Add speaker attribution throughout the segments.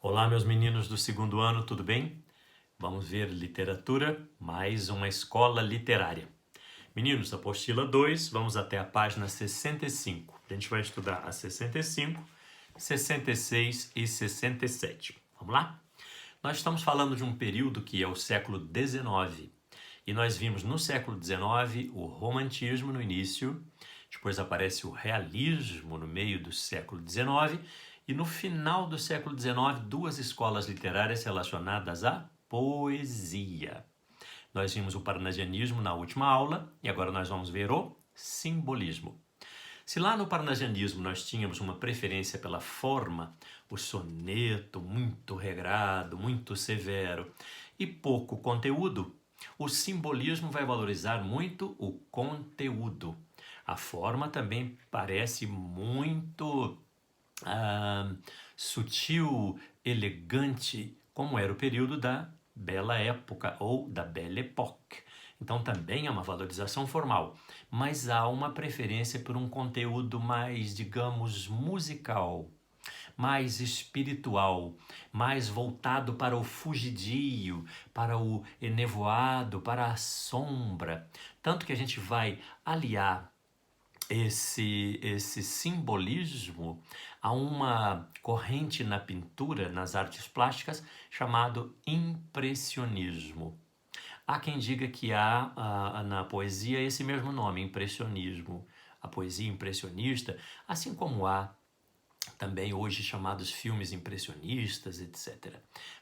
Speaker 1: Olá, meus meninos do segundo ano, tudo bem? Vamos ver literatura, mais uma escola literária. Meninos, apostila 2, vamos até a página 65. A gente vai estudar a 65, 66 e 67. Vamos lá? Nós estamos falando de um período que é o século XIX. E nós vimos no século XIX o romantismo no início, depois aparece o realismo no meio do século XIX, e no final do século XIX, duas escolas literárias relacionadas à poesia. Nós vimos o parnasianismo na última aula e agora nós vamos ver o simbolismo. Se lá no parnasianismo nós tínhamos uma preferência pela forma, o soneto muito regrado, muito severo e pouco conteúdo, o simbolismo vai valorizar muito o conteúdo. A forma também parece muito sutil, elegante, como era o período da Bela Época ou da Belle Époque. Então também é uma valorização formal, mas há uma preferência por um conteúdo mais, digamos, musical, mais espiritual, mais voltado para o fugidio, para o enevoado, para a sombra. Tanto que a gente vai aliar esse simbolismo a uma corrente na pintura, nas artes plásticas, chamado impressionismo. Há quem diga que há na poesia esse mesmo nome, impressionismo, a poesia impressionista, assim como há também hoje chamados filmes impressionistas, etc.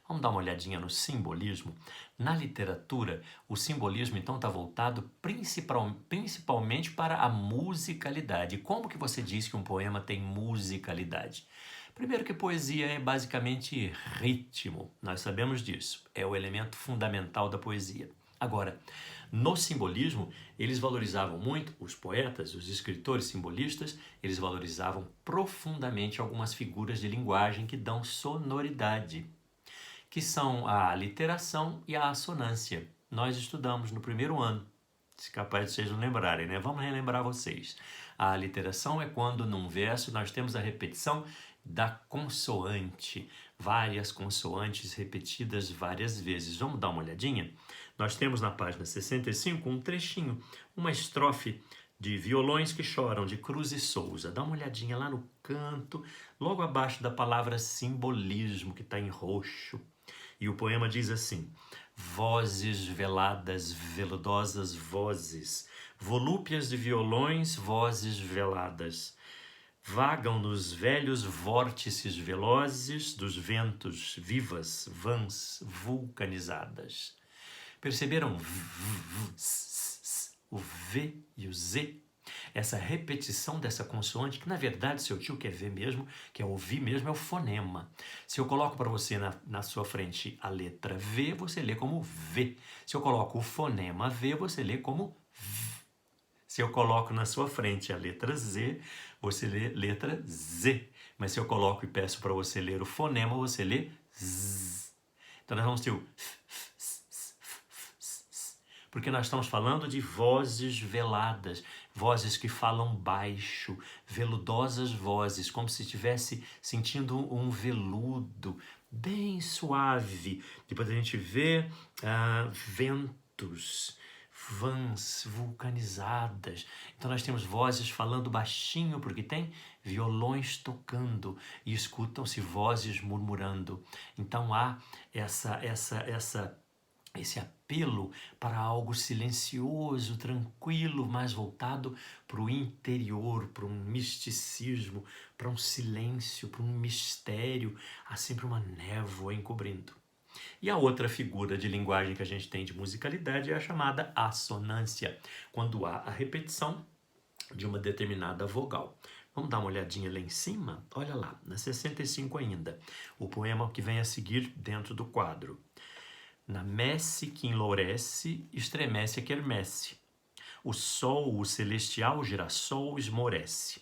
Speaker 1: Vamos dar uma olhadinha no simbolismo. Na literatura, o simbolismo então está voltado principalmente para a musicalidade. Como que você diz que um poema tem musicalidade? Primeiro que poesia é basicamente ritmo, nós sabemos disso, é o elemento fundamental da poesia. Agora, no simbolismo, eles valorizavam muito, os poetas, os escritores simbolistas, eles valorizavam profundamente algumas figuras de linguagem que dão sonoridade, que são a literação e a assonância. Nós estudamos no primeiro ano, se capaz de vocês não lembrarem, né? Vamos relembrar vocês. A literação é quando num verso nós temos a repetição da consoante, várias consoantes repetidas várias vezes. Vamos dar uma olhadinha? Nós temos na página 65 um trechinho, uma estrofe de Violões que Choram, de Cruz e Souza. Dá uma olhadinha lá no canto, logo abaixo da palavra simbolismo, que está em roxo. E o poema diz assim: vozes veladas, veludosas vozes, volúpias de violões, vozes veladas, vagam nos velhos vórtices velozes dos ventos, vivas, vãs, vulcanizadas. Perceberam o V e o Z? Essa repetição dessa consoante, que na verdade seu tio quer ver mesmo, quer ouvir mesmo, é o fonema. Se eu coloco para você na sua frente a letra V, você lê como V. Se eu coloco o fonema V, você lê como V. Se eu coloco na sua frente a letra Z, você lê letra Z. Mas se eu coloco e peço para você ler o fonema, você lê Z. Então nós vamos ter o porque nós estamos falando de vozes veladas, vozes que falam baixo, veludosas vozes, como se estivesse sentindo um veludo bem suave. Depois a gente vê ventos, vãs vulcanizadas. Então nós temos vozes falando baixinho, porque tem violões tocando e escutam-se vozes murmurando. Então há esse apelo para algo silencioso, tranquilo, mais voltado para o interior, para um misticismo, para um silêncio, para um mistério, há sempre uma névoa encobrindo. E a outra figura de linguagem que a gente tem de musicalidade é a chamada assonância, quando há a repetição de uma determinada vogal. Vamos dar uma olhadinha lá em cima? Olha lá, na 65 ainda, o poema que vem a seguir dentro do quadro. Na messe que enlourece, estremece a quermesse. O sol, o celestial girassol esmorece.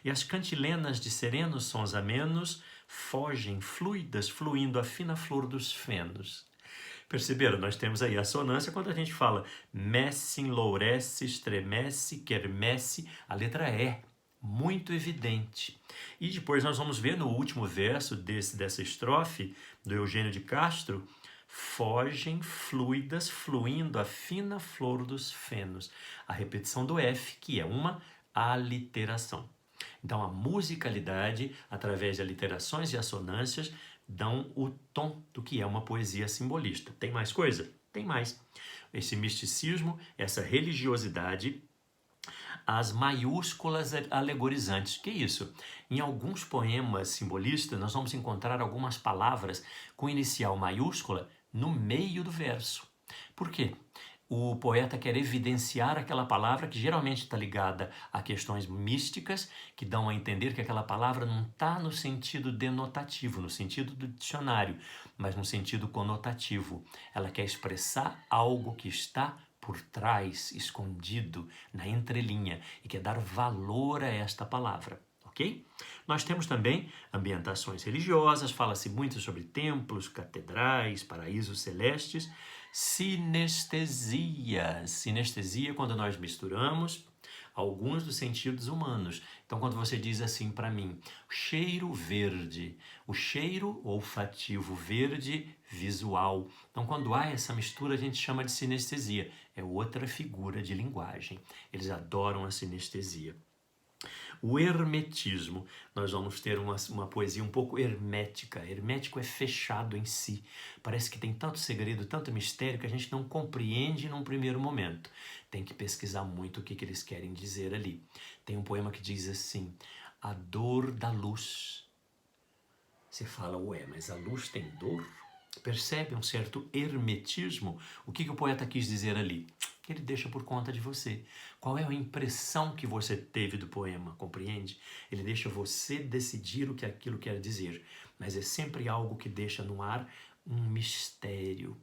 Speaker 1: E as cantilenas de serenos sons amenos fogem fluidas, fluindo a fina flor dos fenos. Perceberam? Nós temos aí a assonância quando a gente fala messe, enlourece, estremece, quermesse, a letra E muito evidente. E depois nós vamos ver no último verso dessa estrofe do Eugênio de Castro: fogem fluidas, fluindo a fina flor dos fenos. A repetição do F, que é uma aliteração. Então a musicalidade, através de aliterações e assonâncias, dão o tom do que é uma poesia simbolista. Tem mais coisa? Tem mais. Esse misticismo, essa religiosidade, as maiúsculas alegorizantes. Que isso? Em alguns poemas simbolistas, nós vamos encontrar algumas palavras com inicial maiúscula no meio do verso. Por quê? O poeta quer evidenciar aquela palavra que geralmente está ligada a questões místicas, que dão a entender que aquela palavra não está no sentido denotativo, no sentido do dicionário, mas no sentido conotativo. Ela quer expressar algo que está por trás, escondido, na entrelinha, e quer dar valor a esta palavra. Ok? Nós temos também ambientações religiosas, fala-se muito sobre templos, catedrais, paraísos celestes, sinestesia. Sinestesia quando nós misturamos alguns dos sentidos humanos. Então, quando você diz assim para mim, cheiro verde, o cheiro olfativo verde visual. Então, quando há essa mistura, a gente chama de sinestesia. É outra figura de linguagem. Eles adoram a sinestesia. O hermetismo, nós vamos ter uma poesia um pouco hermética. Hermético é fechado em si. Parece que tem tanto segredo, tanto mistério que a gente não compreende num primeiro momento. Tem que pesquisar muito o que eles querem dizer ali. Tem um poema que diz assim: a dor da luz. Você fala, ué, mas a luz tem dor? Percebe um certo hermetismo? O que o poeta quis dizer ali? Ele deixa por conta de você. Qual é a impressão que você teve do poema, compreende? Ele deixa você decidir o que aquilo quer dizer, mas é sempre algo que deixa no ar um mistério.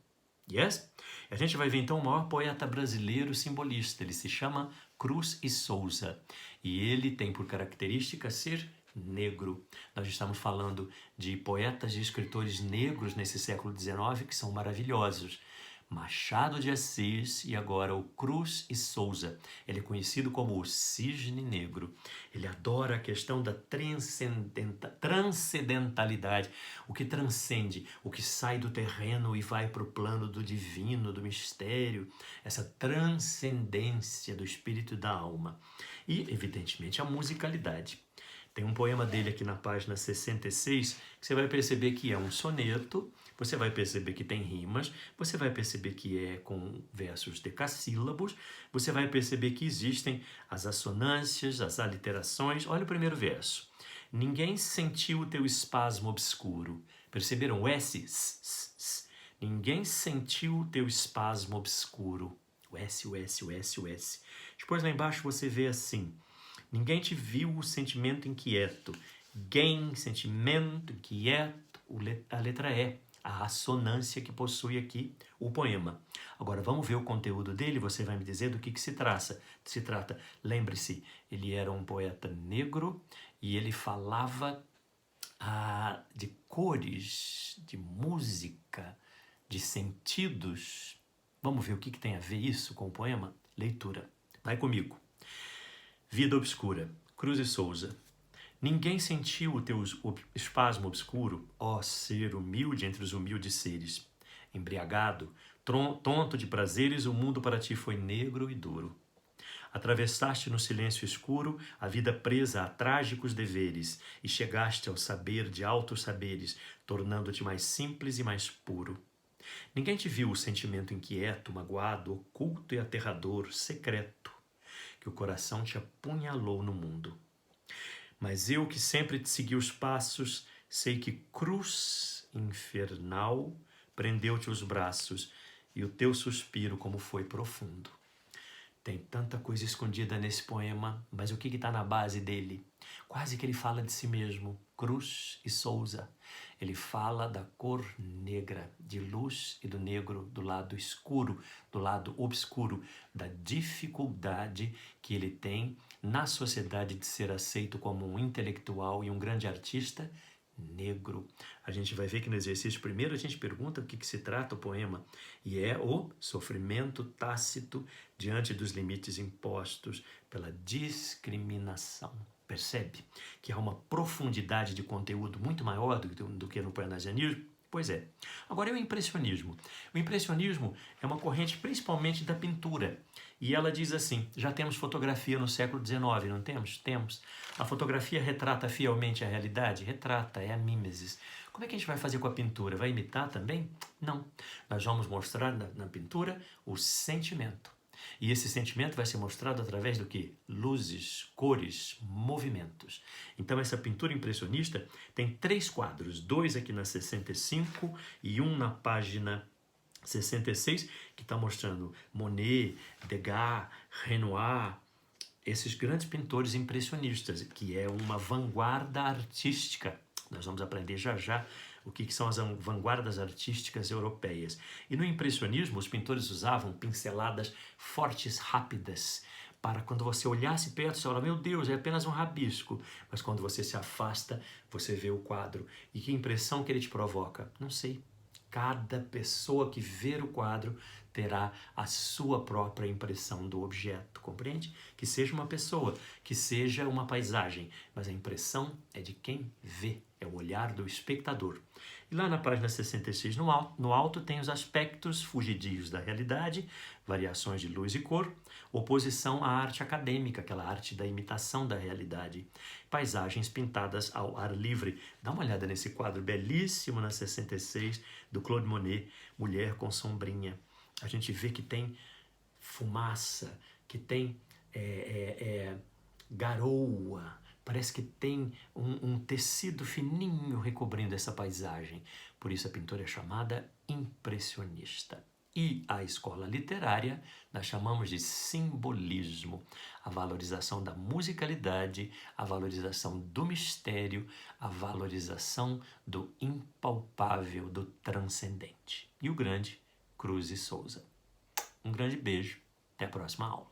Speaker 1: Yes? A gente vai ver então o maior poeta brasileiro simbolista. Ele se chama Cruz e Souza e ele tem por característica ser negro. Nós estamos falando de poetas e escritores negros nesse século XIX que são maravilhosos. Machado de Assis e agora o Cruz e Souza. Ele é conhecido como o Cisne Negro. Ele adora a questão da transcendentalidade, o que transcende, o que sai do terreno e vai para o plano do divino, do mistério, essa transcendência do espírito e da alma. E, evidentemente, a musicalidade. Tem um poema dele aqui na página 66 que você vai perceber que é um soneto, você vai perceber que tem rimas, você vai perceber que é com versos decassílabos, você vai perceber que existem as assonâncias, as aliterações. Olha o primeiro verso. Ninguém sentiu o teu espasmo obscuro. Perceberam o S? Ninguém sentiu o teu espasmo obscuro. O S, o S, o S, o S. Depois lá embaixo você vê assim. Ninguém te viu o sentimento inquieto. Gain, sentimento, inquieto, a letra E, a assonância que possui aqui o poema. Agora vamos ver o conteúdo dele, você vai me dizer do que se trata. Lembre-se, ele era um poeta negro e ele falava de cores, de música, de sentidos. Vamos ver o que tem a ver isso com o poema? Leitura. Vai comigo. Vida obscura, Cruz e Souza. Ninguém sentiu o teu espasmo obscuro, ó ser humilde entre os humildes seres. Embriagado, tonto de prazeres, o mundo para ti foi negro e duro. Atravessaste no silêncio escuro a vida presa a trágicos deveres e chegaste ao saber de altos saberes, tornando-te mais simples e mais puro. Ninguém te viu o sentimento inquieto, magoado, oculto e aterrador, secreto, que o coração te apunhalou no mundo. Mas eu que sempre te segui os passos, sei que cruz infernal prendeu-te os braços e o teu suspiro como foi profundo. Tem tanta coisa escondida nesse poema, mas o que está na base dele? Quase que ele fala de si mesmo, Cruz e Souza. Ele fala da cor negra, de luz e do negro, do lado escuro, do lado obscuro, da dificuldade que ele tem na sociedade de ser aceito como um intelectual e um grande artista negro. A gente vai ver que no exercício primeiro a gente pergunta o que se trata o poema, e é o sofrimento tácito diante dos limites impostos pela discriminação. Percebe que há uma profundidade de conteúdo muito maior do que no parnasianismo? Pois é. Agora, e o impressionismo? O impressionismo é uma corrente principalmente da pintura. E ela diz assim, já temos fotografia no século XIX, não temos? Temos. A fotografia retrata fielmente a realidade? Retrata, é a mimesis. Como é que a gente vai fazer com a pintura? Vai imitar também? Não. Nós vamos mostrar na pintura o sentimento. E esse sentimento vai ser mostrado através do quê? Luzes, cores, movimentos. Então essa pintura impressionista tem 3 quadros, 2 aqui na 65 e 1 na página 66, que está mostrando Monet, Degas, Renoir, esses grandes pintores impressionistas, que é uma vanguarda artística. Nós vamos aprender já já o que são as vanguardas artísticas europeias. E no impressionismo, os pintores usavam pinceladas fortes, rápidas, para quando você olhasse perto, você fala, meu Deus, é apenas um rabisco. Mas quando você se afasta, você vê o quadro. E que impressão que ele te provoca? Não sei. Cada pessoa que ver o quadro terá a sua própria impressão do objeto, compreende? Que seja uma pessoa, que seja uma paisagem, mas a impressão é de quem vê, é o olhar do espectador. E lá na página 66, no alto, tem os aspectos fugidios da realidade, variações de luz e cor, oposição à arte acadêmica, aquela arte da imitação da realidade, paisagens pintadas ao ar livre. Dá uma olhada nesse quadro belíssimo na 66, do Claude Monet, Mulher com Sombrinha. A gente vê que tem fumaça, que tem garoa, parece que tem um tecido fininho recobrindo essa paisagem. Por isso a pintura é chamada impressionista. E a escola literária nós chamamos de simbolismo, a valorização da musicalidade, a valorização do mistério, a valorização do impalpável, do transcendente. E o grande Cruz e Souza. Um grande beijo, até a próxima aula.